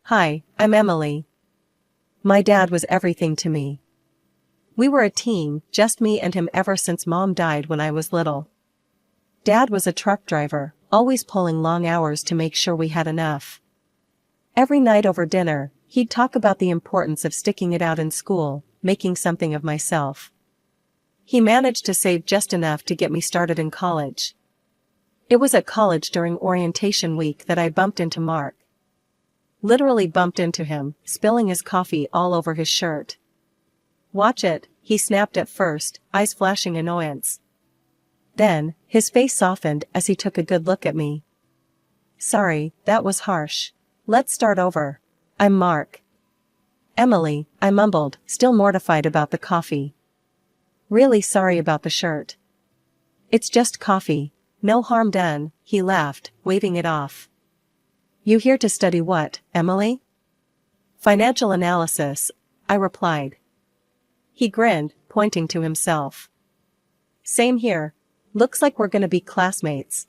Hi, I'm Emily. My dad was everything to me. We were a team, just me and him ever since Mom died when I was little. Dad was a truck driver, always pulling long hours to make sure we had enough. Every night over dinner, he'd talk about the importance of sticking it out in school, making something of myself. He managed to save just enough to get me started in college. It was at college during orientation week that I bumped into Mark. Literally bumped into him, spilling his coffee all over his shirt. "Watch it," he snapped at first, eyes flashing annoyance. Then, his face softened as he took a good look at me. "Sorry, that was harsh. Let's start over. I'm Mark." "Emily," I mumbled, still mortified about the coffee. "Really sorry about the shirt." "It's just coffee. No harm done," he laughed, waving it off. "You here to study what, Emily?" "Financial analysis," I replied. He grinned, pointing to himself. "Same here. Looks like we're gonna be classmates."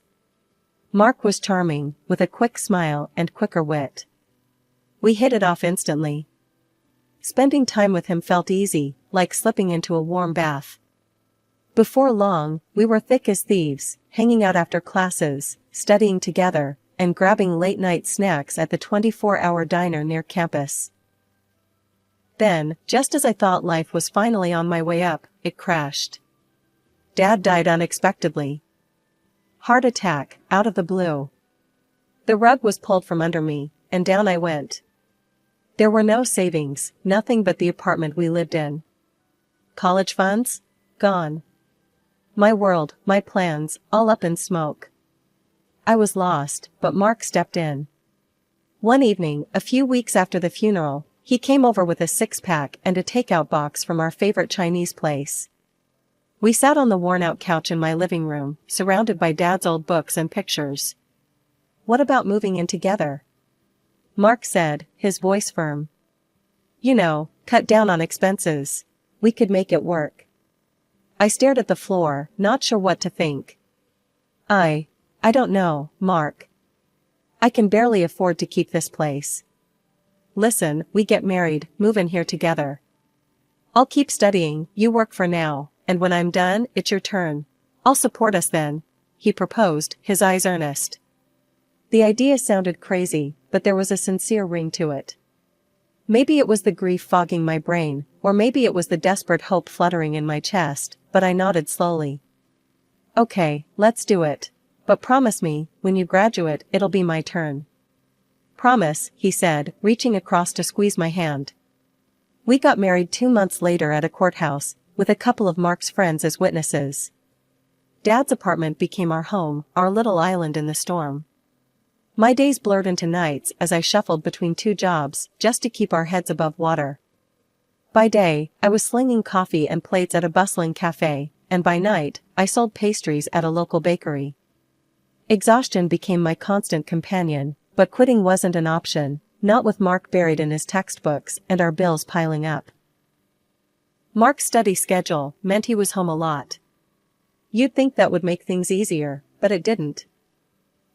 Mark was charming, with a quick smile and quicker wit. We hit it off instantly. Spending time with him felt easy, like slipping into a warm bath. Before long, we were thick as thieves, hanging out after classes, studying together, and grabbing late-night snacks at the 24-hour diner near campus. Then, just as I thought life was finally on my way up, it crashed. Dad died unexpectedly. Heart attack, out of the blue. The rug was pulled from under me, and down I went. There were no savings, nothing but the apartment we lived in. College funds? Gone. My world, my plans, all up in smoke. I was lost, but Mark stepped in. One evening, a few weeks after the funeral, he came over with a six-pack and a takeout box from our favorite Chinese place. We sat on the worn-out couch in my living room, surrounded by Dad's old books and pictures. "What about moving in together?" Mark said, his voice firm. "You know, cut down on expenses. We could make it work." I stared at the floor, not sure what to think. I don't know, Mark. I can barely afford to keep this place. Listen, we get married, move in here together. I'll keep studying, you work for now, and when I'm done, it's your turn. I'll support us then," he proposed, his eyes earnest. The idea sounded crazy, but there was a sincere ring to it. Maybe it was the grief fogging my brain, or maybe it was the desperate hope fluttering in my chest, but I nodded slowly. "Okay, let's do it. But promise me, when you graduate, it'll be my turn." "Promise," he said, reaching across to squeeze my hand. We got married 2 months later at a courthouse, with a couple of Mark's friends as witnesses. Dad's apartment became our home, our little island in the storm. My days blurred into nights as I shuffled between 2 jobs, just to keep our heads above water. By day, I was slinging coffee and plates at a bustling cafe, and by night, I sold pastries at a local bakery. Exhaustion became my constant companion, but quitting wasn't an option, not with Mark buried in his textbooks and our bills piling up. Mark's study schedule meant he was home a lot. You'd think that would make things easier, but it didn't.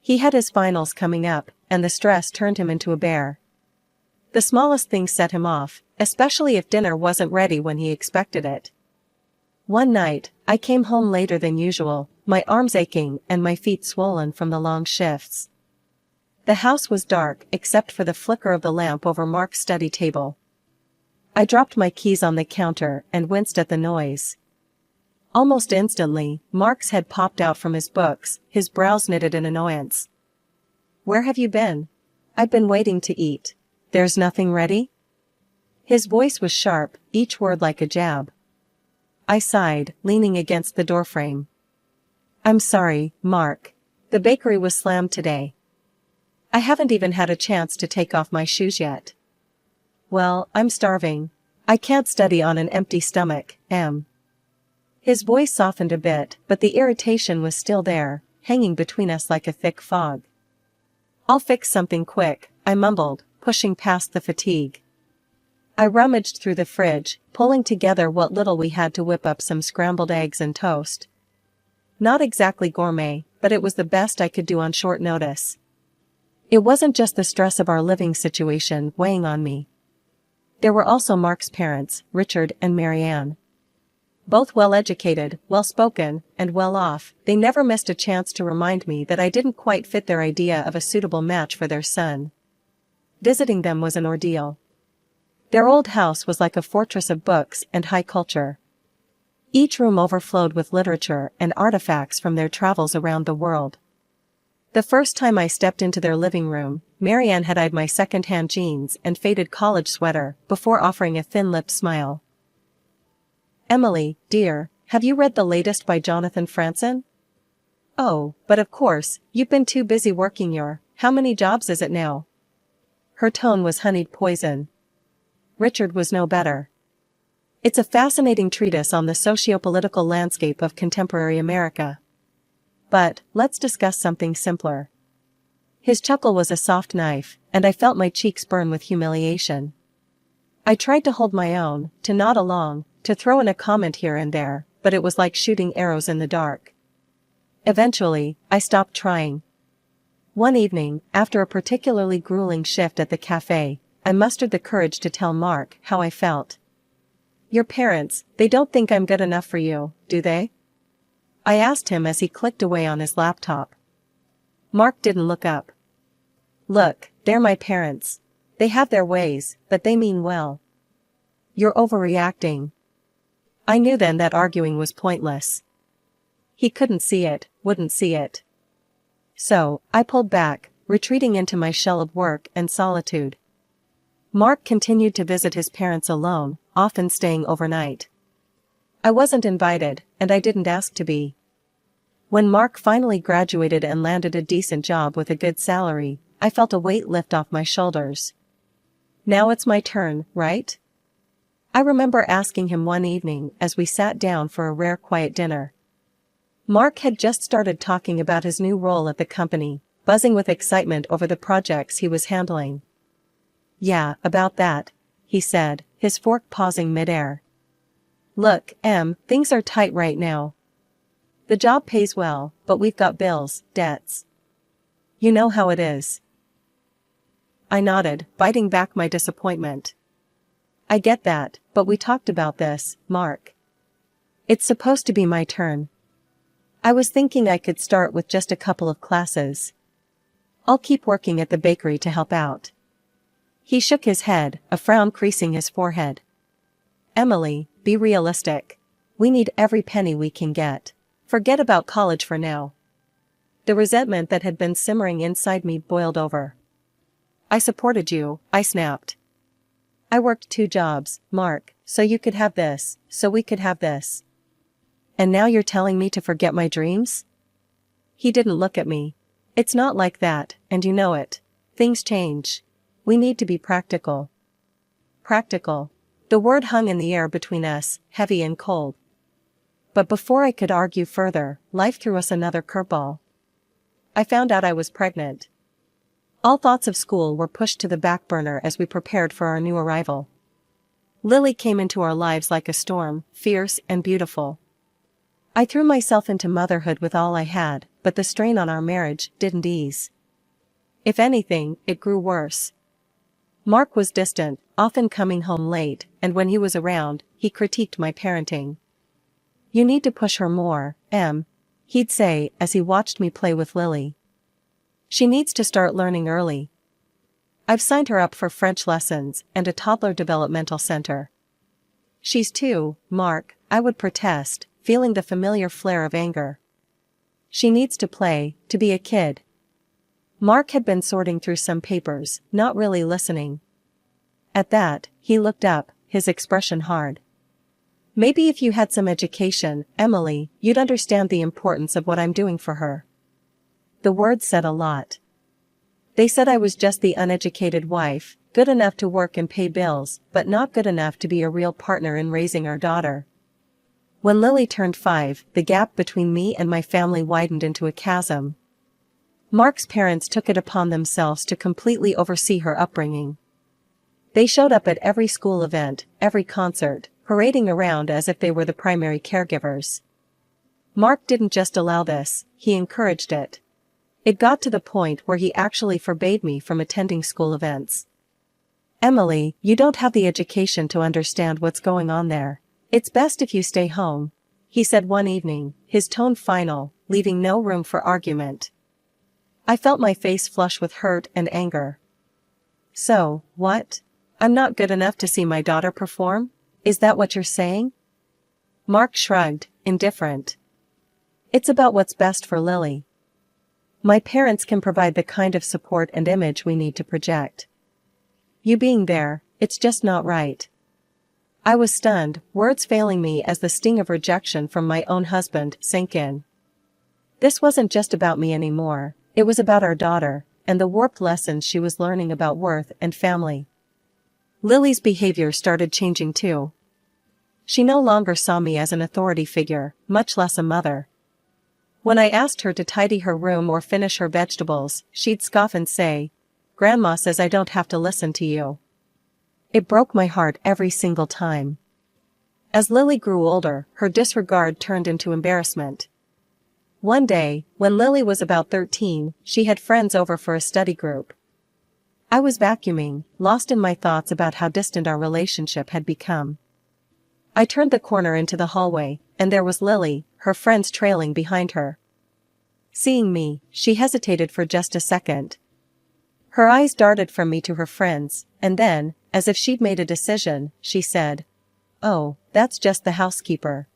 He had his finals coming up, and the stress turned him into a bear. The smallest thing set him off, especially if dinner wasn't ready when he expected it. One night, I came home later than usual, my arms aching and my feet swollen from the long shifts. The house was dark except for the flicker of the lamp over Mark's study table. I dropped my keys on the counter and winced at the noise. Almost instantly, Mark's head popped out from his books, his brows knitted in annoyance. "Where have you been?" "I've been waiting to eat." "There's nothing ready?" His voice was sharp, each word like a jab. I sighed, leaning against the doorframe. "I'm sorry, Mark. The bakery was slammed today. I haven't even had a chance to take off my shoes yet." "Well, I'm starving. I can't study on an empty stomach, Em." His voice softened a bit, but the irritation was still there, hanging between us like a thick fog. "I'll fix something quick," I mumbled, pushing past the fatigue. I rummaged through the fridge, pulling together what little we had to whip up some scrambled eggs and toast. Not exactly gourmet, but it was the best I could do on short notice. It wasn't just the stress of our living situation weighing on me. There were also Mark's parents, Richard and Marianne. Both well-educated, well-spoken, and well-off, they never missed a chance to remind me that I didn't quite fit their idea of a suitable match for their son. Visiting them was an ordeal. Their old house was like a fortress of books and high culture. Each room overflowed with literature and artifacts from their travels around the world. The first time I stepped into their living room, Marianne had eyed my second-hand jeans and faded college sweater before offering a thin-lipped smile. "Emily, dear, have you read the latest by Jonathan Franzen?" "Oh, but of course, you've been too busy working your, how many jobs is it now?" Her tone was honeyed poison. Richard was no better. "It's a fascinating treatise on the socio-political landscape of contemporary America. But, let's discuss something simpler." His chuckle was a soft knife, and I felt my cheeks burn with humiliation. I tried to hold my own, to nod along, to throw in a comment here and there, but it was like shooting arrows in the dark. Eventually, I stopped trying. One evening, after a particularly grueling shift at the cafe, I mustered the courage to tell Mark how I felt. "Your parents, they don't think I'm good enough for you, do they?" I asked him as he clicked away on his laptop. Mark didn't look up. "Look, they're my parents. They have their ways, but they mean well." "You're overreacting." I knew then that arguing was pointless. He couldn't see it, wouldn't see it. So, I pulled back, retreating into my shell of work and solitude. Mark continued to visit his parents alone, often staying overnight. I wasn't invited, and I didn't ask to be. When Mark finally graduated and landed a decent job with a good salary, I felt a weight lift off my shoulders. Now it's my turn, right? I remember asking him one evening as we sat down for a rare quiet dinner. Mark had just started talking about his new role at the company, buzzing with excitement over the projects he was handling. "Yeah, about that," he said, his fork pausing midair. "Look, Em, things are tight right now. The job pays well, but we've got bills, debts. You know how it is." I nodded, biting back my disappointment. "I get that, but we talked about this, Mark. It's supposed to be my turn. I was thinking I could start with just a couple of classes. I'll keep working at the bakery to help out." He shook his head, a frown creasing his forehead. "Emily, be realistic. We need every penny we can get. Forget about college for now." The resentment that had been simmering inside me boiled over. "I supported you," I snapped. "I worked 2 jobs, Mark, so you could have this, so we could have this. And now you're telling me to forget my dreams?" He didn't look at me. "It's not like that, and you know it. Things change. We need to be practical." Practical. The word hung in the air between us, heavy and cold. But before I could argue further, life threw us another curveball. I found out I was pregnant. All thoughts of school were pushed to the back burner as we prepared for our new arrival. Lily came into our lives like a storm, fierce and beautiful. I threw myself into motherhood with all I had, but the strain on our marriage didn't ease. If anything, it grew worse. Mark was distant, often coming home late, and when he was around, he critiqued my parenting. "You need to push her more, Em," he'd say as he watched me play with Lily. "She needs to start learning early. I've signed her up for French lessons and a toddler developmental center." "She's 2, Mark," I would protest, feeling the familiar flare of anger. "She needs to play, to be a kid." Mark had been sorting through some papers, not really listening. At that, he looked up, his expression hard. "Maybe if you had some education, Emily, you'd understand the importance of what I'm doing for her." The words said a lot. They said I was just the uneducated wife, good enough to work and pay bills, but not good enough to be a real partner in raising our daughter. When Lily turned 5, the gap between me and my family widened into a chasm. Mark's parents took it upon themselves to completely oversee her upbringing. They showed up at every school event, every concert, parading around as if they were the primary caregivers. Mark didn't just allow this, he encouraged it. It got to the point where he actually forbade me from attending school events. Emily, you don't have the education to understand what's going on there. It's best if you stay home, he said one evening, his tone final, leaving no room for argument. I felt my face flush with hurt and anger. So, what? I'm not good enough to see my daughter perform? Is that what you're saying? Mark shrugged, indifferent. It's about what's best for Lily. My parents can provide the kind of support and image we need to project. You being there, it's just not right. I was stunned, words failing me as the sting of rejection from my own husband sank in. This wasn't just about me anymore, it was about our daughter, and the warped lessons she was learning about worth and family. Lily's behavior started changing too. She no longer saw me as an authority figure, much less a mother. When I asked her to tidy her room or finish her vegetables, she'd scoff and say, "Grandma says I don't have to listen to you." It broke my heart every single time. As Lily grew older, her disregard turned into embarrassment. One day, when Lily was about 13, she had friends over for a study group. I was vacuuming, lost in my thoughts about how distant our relationship had become. I turned the corner into the hallway, and there was Lily, her friends trailing behind her. Seeing me, she hesitated for just a second. Her eyes darted from me to her friends, and then, as if she'd made a decision, she said, "Oh, that's just the housekeeper."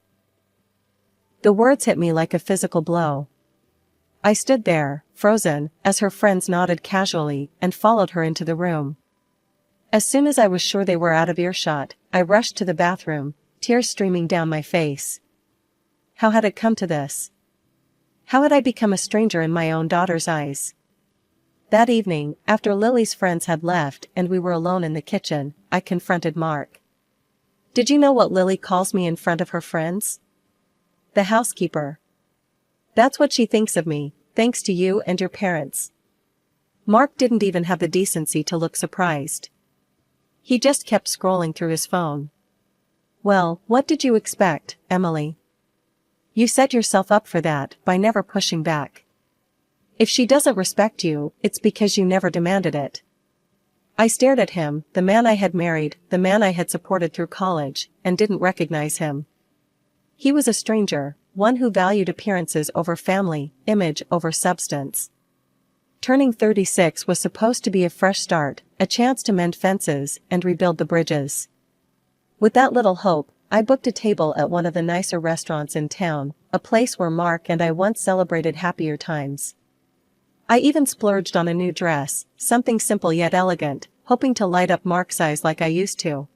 The words hit me like a physical blow. I stood there, frozen, as her friends nodded casually and followed her into the room. As soon as I was sure they were out of earshot, I rushed to the bathroom, tears streaming down my face. How had it come to this? How had I become a stranger in my own daughter's eyes? That evening, after Lily's friends had left and we were alone in the kitchen, I confronted Mark. "Did you know what Lily calls me in front of her friends?" "The housekeeper." "That's what she thinks of me, thanks to you and your parents." Mark didn't even have the decency to look surprised. He just kept scrolling through his phone. "Well, what did you expect, Emily? You set yourself up for that by never pushing back. If she doesn't respect you, it's because you never demanded it." I stared at him, the man I had married, the man I had supported through college, and didn't recognize him. He was a stranger, one who valued appearances over family, image over substance. Turning 36 was supposed to be a fresh start, a chance to mend fences and rebuild the bridges. With that little hope, I booked a table at one of the nicer restaurants in town, a place where Mark and I once celebrated happier times. I even splurged on a new dress, something simple yet elegant, hoping to light up Mark's eyes like I used to.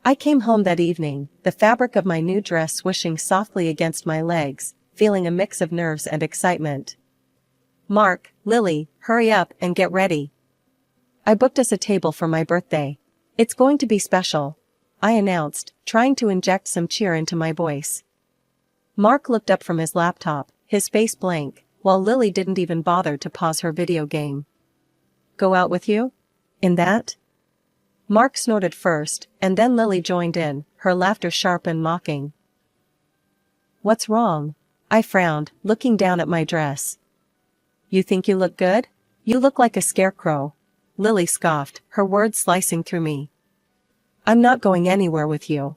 I came home that evening, the fabric of my new dress swishing softly against my legs, feeling a mix of nerves and excitement. "Mark, Lily, hurry up and get ready. I booked us a table for my birthday. It's going to be special," I announced, trying to inject some cheer into my voice. Mark looked up from his laptop, his face blank, while Lily didn't even bother to pause her video game. "Go out with you? In that?" Mark snorted first, and then Lily joined in, her laughter sharp and mocking. "What's wrong?" I frowned, looking down at my dress. "You think you look good? You look like a scarecrow," Lily scoffed, her words slicing through me. "I'm not going anywhere with you.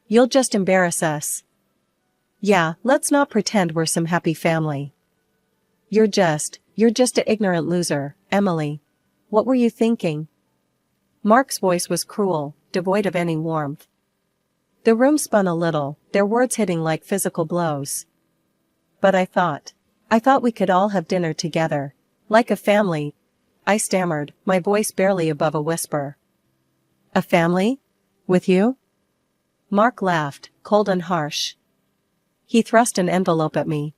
You'll just embarrass us." "Yeah, let's not pretend we're some happy family. You're just an ignorant loser, Emily. What were you thinking?" Mark's voice was cruel, devoid of any warmth. The room spun a little, their words hitting like physical blows. "But I thought we could all have dinner together, like a family," I stammered, my voice barely above a whisper. "A family? With you?" Mark laughed, cold and harsh. He thrust an envelope at me.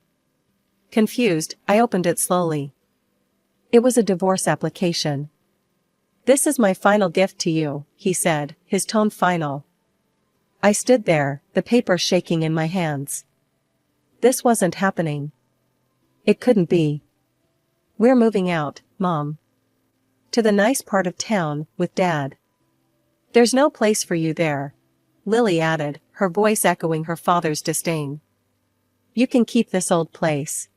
Confused, I opened it slowly. It was a divorce application. "This is my final gift to you," he said, his tone final. I stood there, the paper shaking in my hands. This wasn't happening. It couldn't be. "We're moving out, Mom. To the nice part of town, with Dad." "There's no place for you there," Lily added, her voice echoing her father's disdain. "You can keep this old place."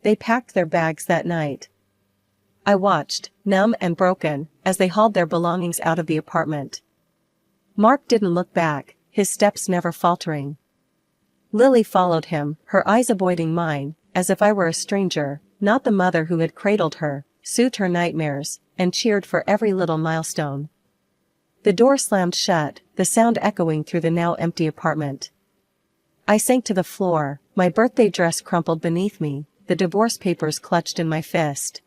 They packed their bags that night. I watched, numb and broken, as they hauled their belongings out of the apartment. Mark didn't look back, his steps never faltering. Lily followed him, her eyes avoiding mine, as if I were a stranger, not the mother who had cradled her, soothed her nightmares, and cheered for every little milestone. The door slammed shut, the sound echoing through the now empty apartment. I sank to the floor, my birthday dress crumpled beneath me, the divorce papers clutched in my fist.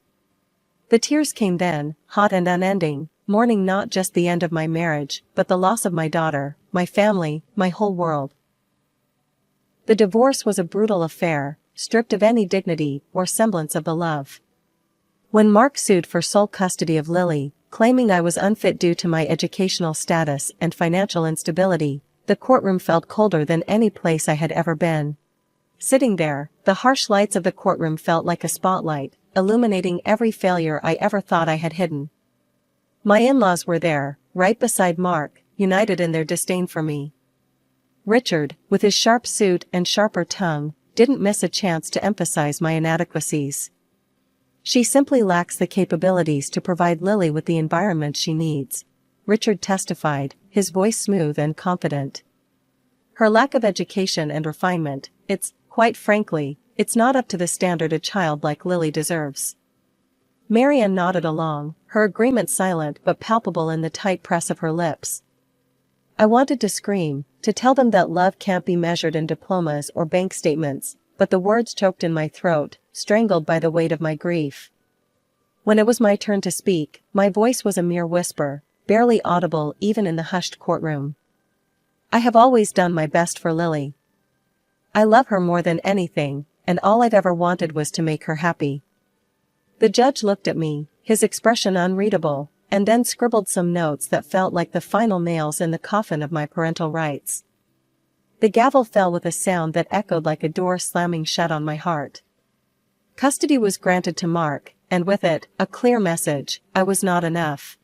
The tears came then, hot and unending, mourning not just the end of my marriage, but the loss of my daughter, my family, my whole world. The divorce was a brutal affair, stripped of any dignity or semblance of the love. When Mark sued for sole custody of Lily, claiming I was unfit due to my educational status and financial instability, the courtroom felt colder than any place I had ever been. Sitting there, the harsh lights of the courtroom felt like a spotlight, illuminating every failure I ever thought I had hidden. My in-laws were there, right beside Mark, united in their disdain for me. Richard, with his sharp suit and sharper tongue, didn't miss a chance to emphasize my inadequacies. She simply lacks the capabilities to provide Lily with the environment she needs, Richard testified, his voice smooth and confident. Her lack of education and refinement, quite frankly, it's not up to the standard a child like Lily deserves. Marianne nodded along, her agreement silent but palpable in the tight press of her lips. I wanted to scream, to tell them that love can't be measured in diplomas or bank statements, but the words choked in my throat, strangled by the weight of my grief. When it was my turn to speak, my voice was a mere whisper, barely audible even in the hushed courtroom. I have always done my best for Lily. I love her more than anything, and all I've ever wanted was to make her happy. The judge looked at me, his expression unreadable, and then scribbled some notes that felt like the final nails in the coffin of my parental rights. The gavel fell with a sound that echoed like a door slamming shut on my heart. Custody was granted to Mark, and with it, a clear message: I was not enough.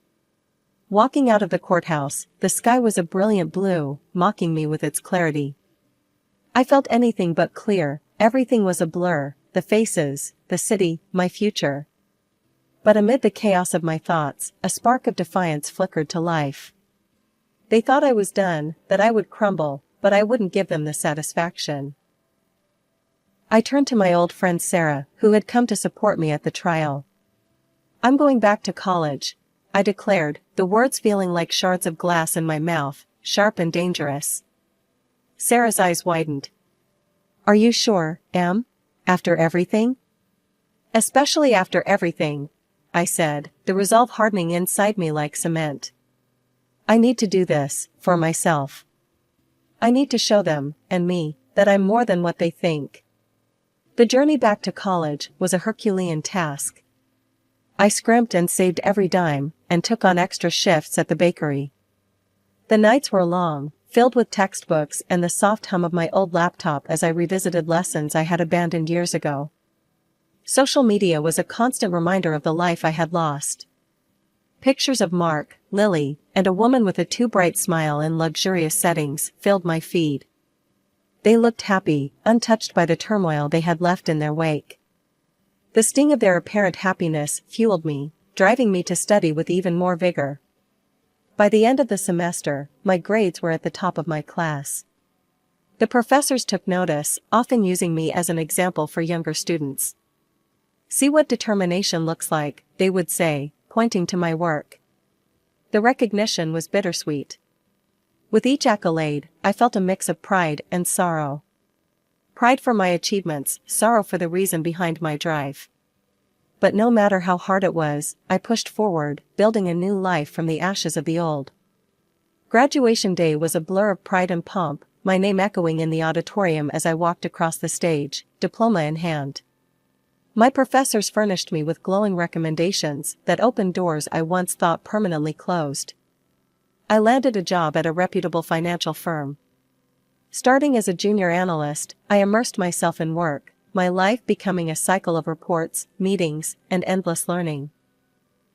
Walking out of the courthouse, the sky was a brilliant blue, mocking me with its clarity. I felt anything but clear, everything was a blur, the faces, the city, my future. But amid the chaos of my thoughts, a spark of defiance flickered to life. They thought I was done, that I would crumble, but I wouldn't give them the satisfaction. I turned to my old friend Sarah, who had come to support me at the trial. I'm going back to college, I declared, the words feeling like shards of glass in my mouth, sharp and dangerous. Sarah's eyes widened. Are you sure, Em? After everything? Especially after everything, I said, the resolve hardening inside me like cement. I need to do this, for myself. I need to show them, and me, that I'm more than what they think. The journey back to college was a Herculean task. I scrimped and saved every dime, and took on extra shifts at the bakery. The nights were long, filled with textbooks and the soft hum of my old laptop as I revisited lessons I had abandoned years ago. Social media was a constant reminder of the life I had lost. Pictures of Mark, Lily, and a woman with a too bright smile in luxurious settings filled my feed. They looked happy, untouched by the turmoil they had left in their wake. The sting of their apparent happiness fueled me, driving me to study with even more vigor. By the end of the semester, my grades were at the top of my class. The professors took notice, often using me as an example for younger students. See what determination looks like, they would say, pointing to my work. The recognition was bittersweet. With each accolade, I felt a mix of pride and sorrow. Pride for my achievements, sorrow for the reason behind my drive. But no matter how hard it was, I pushed forward, building a new life from the ashes of the old. Graduation day was a blur of pride and pomp, my name echoing in the auditorium as I walked across the stage, diploma in hand. My professors furnished me with glowing recommendations that opened doors I once thought permanently closed. I landed a job at a reputable financial firm. Starting as a junior analyst, I immersed myself in work, my life becoming a cycle of reports, meetings, and endless learning.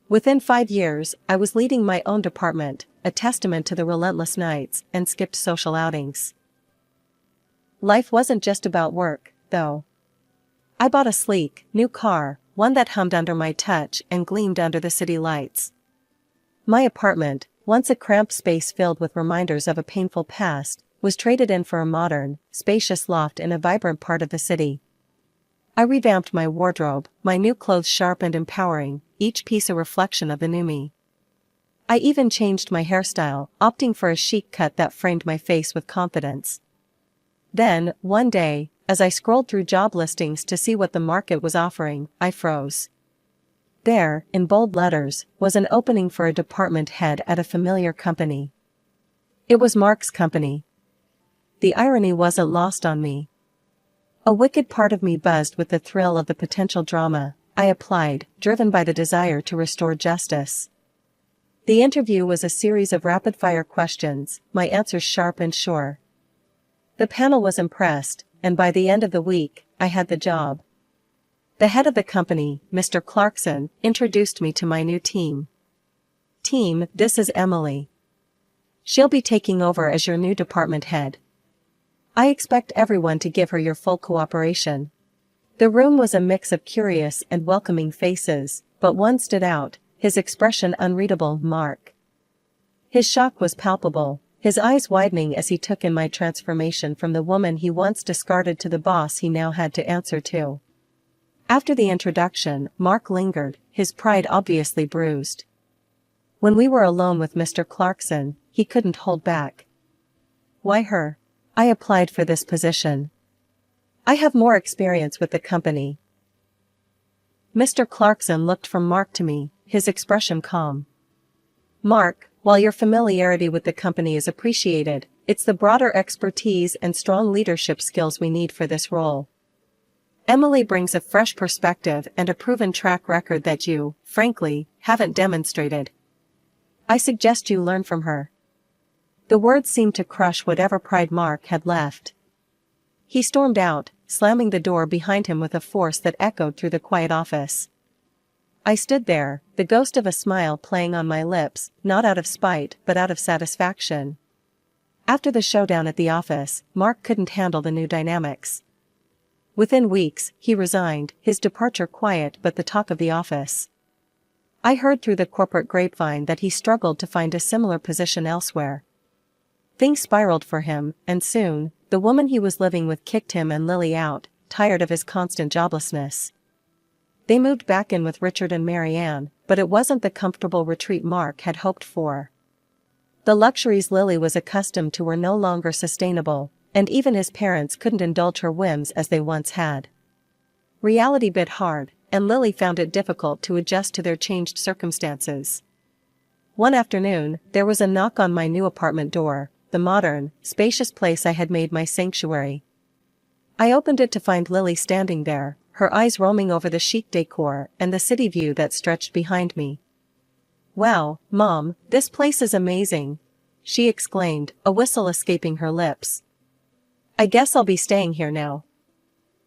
Within 5 years, I was leading my own department, a testament to the relentless nights and skipped social outings. Life wasn't just about work, though. I bought a sleek, new car, one that hummed under my touch and gleamed under the city lights. My apartment, once a cramped space filled with reminders of a painful past, was traded in for a modern, spacious loft in a vibrant part of the city. I revamped my wardrobe, my new clothes sharp and empowering, each piece a reflection of the new me. I even changed my hairstyle, opting for a chic cut that framed my face with confidence. Then, one day, as I scrolled through job listings to see what the market was offering, I froze. There, in bold letters, was an opening for a department head at a familiar company. It was Mark's company. The irony wasn't lost on me. A wicked part of me buzzed with the thrill of the potential drama. I applied, driven by the desire to restore justice. The interview was a series of rapid-fire questions, my answers sharp and sure. The panel was impressed, and by the end of the week, I had the job. The head of the company, Mr. Clarkson, introduced me to my new team. Team, this is Emily. She'll be taking over as your new department head. I expect everyone to give her your full cooperation. The room was a mix of curious and welcoming faces, but one stood out, his expression unreadable, Mark. His shock was palpable, his eyes widening as he took in my transformation from the woman he once discarded to the boss he now had to answer to. After the introduction, Mark lingered, his pride obviously bruised. When we were alone with Mr. Clarkson, he couldn't hold back. Why her? I applied for this position. I have more experience with the company. Mr. Clarkson looked from Mark to me, his expression calm. Mark, while your familiarity with the company is appreciated, it's the broader expertise and strong leadership skills we need for this role. Emily brings a fresh perspective and a proven track record that you, frankly, haven't demonstrated. I suggest you learn from her. The words seemed to crush whatever pride Mark had left. He stormed out, slamming the door behind him with a force that echoed through the quiet office. I stood there, the ghost of a smile playing on my lips, not out of spite but out of satisfaction. After the showdown at the office, Mark couldn't handle the new dynamics. Within weeks, he resigned, his departure quiet but the talk of the office. I heard through the corporate grapevine that he struggled to find a similar position elsewhere. Things spiraled for him, and soon, the woman he was living with kicked him and Lily out, tired of his constant joblessness. They moved back in with Richard and Marianne, but it wasn't the comfortable retreat Mark had hoped for. The luxuries Lily was accustomed to were no longer sustainable, and even his parents couldn't indulge her whims as they once had. Reality bit hard, and Lily found it difficult to adjust to their changed circumstances. One afternoon, there was a knock on my new apartment door, the modern, spacious place I had made my sanctuary. I opened it to find Lily standing there, her eyes roaming over the chic decor and the city view that stretched behind me. "Wow, Mom, this place is amazing," she exclaimed, a whistle escaping her lips. "I guess I'll be staying here now."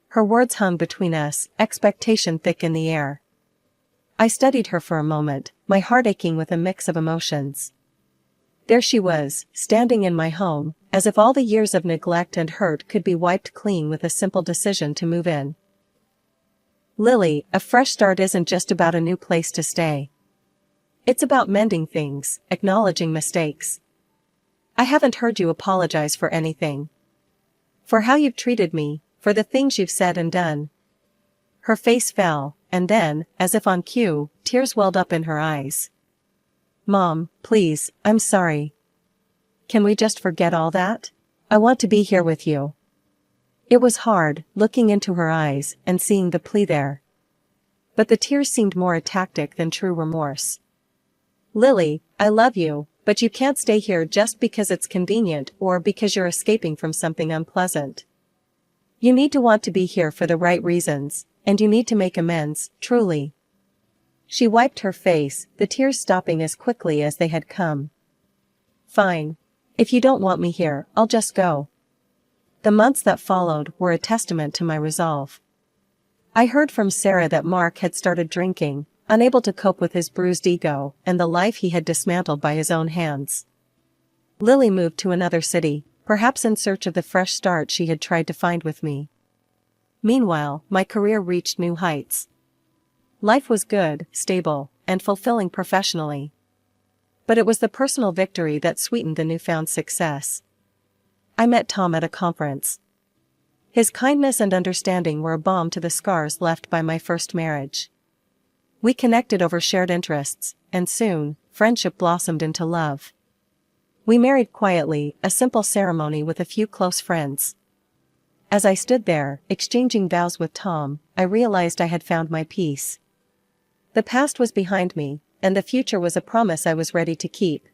Her words hung between us, expectation thick in the air. I studied her for a moment, my heart aching with a mix of emotions. There she was, standing in my home, as if all the years of neglect and hurt could be wiped clean with a simple decision to move in. "Lily, a fresh start isn't just about a new place to stay. It's about mending things, acknowledging mistakes. I haven't heard you apologize for anything. For how you've treated me, for the things you've said and done." Her face fell, and then, as if on cue, tears welled up in her eyes. "Mom, please, I'm sorry. Can we just forget all that? I want to be here with you." It was hard, looking into her eyes and seeing the plea there. But the tears seemed more a tactic than true remorse. "Lily, I love you, but you can't stay here just because it's convenient or because you're escaping from something unpleasant. You need to want to be here for the right reasons, and you need to make amends, truly." She wiped her face, the tears stopping as quickly as they had come. "Fine. If you don't want me here, I'll just go." The months that followed were a testament to my resolve. I heard from Sarah that Mark had started drinking, unable to cope with his bruised ego and the life he had dismantled by his own hands. Lily moved to another city, perhaps in search of the fresh start she had tried to find with me. Meanwhile, my career reached new heights. Life was good, stable, and fulfilling professionally. But it was the personal victory that sweetened the newfound success. I met Tom at a conference. His kindness and understanding were a balm to the scars left by my first marriage. We connected over shared interests, and soon, friendship blossomed into love. We married quietly, a simple ceremony with a few close friends. As I stood there, exchanging vows with Tom, I realized I had found my peace. The past was behind me, and the future was a promise I was ready to keep.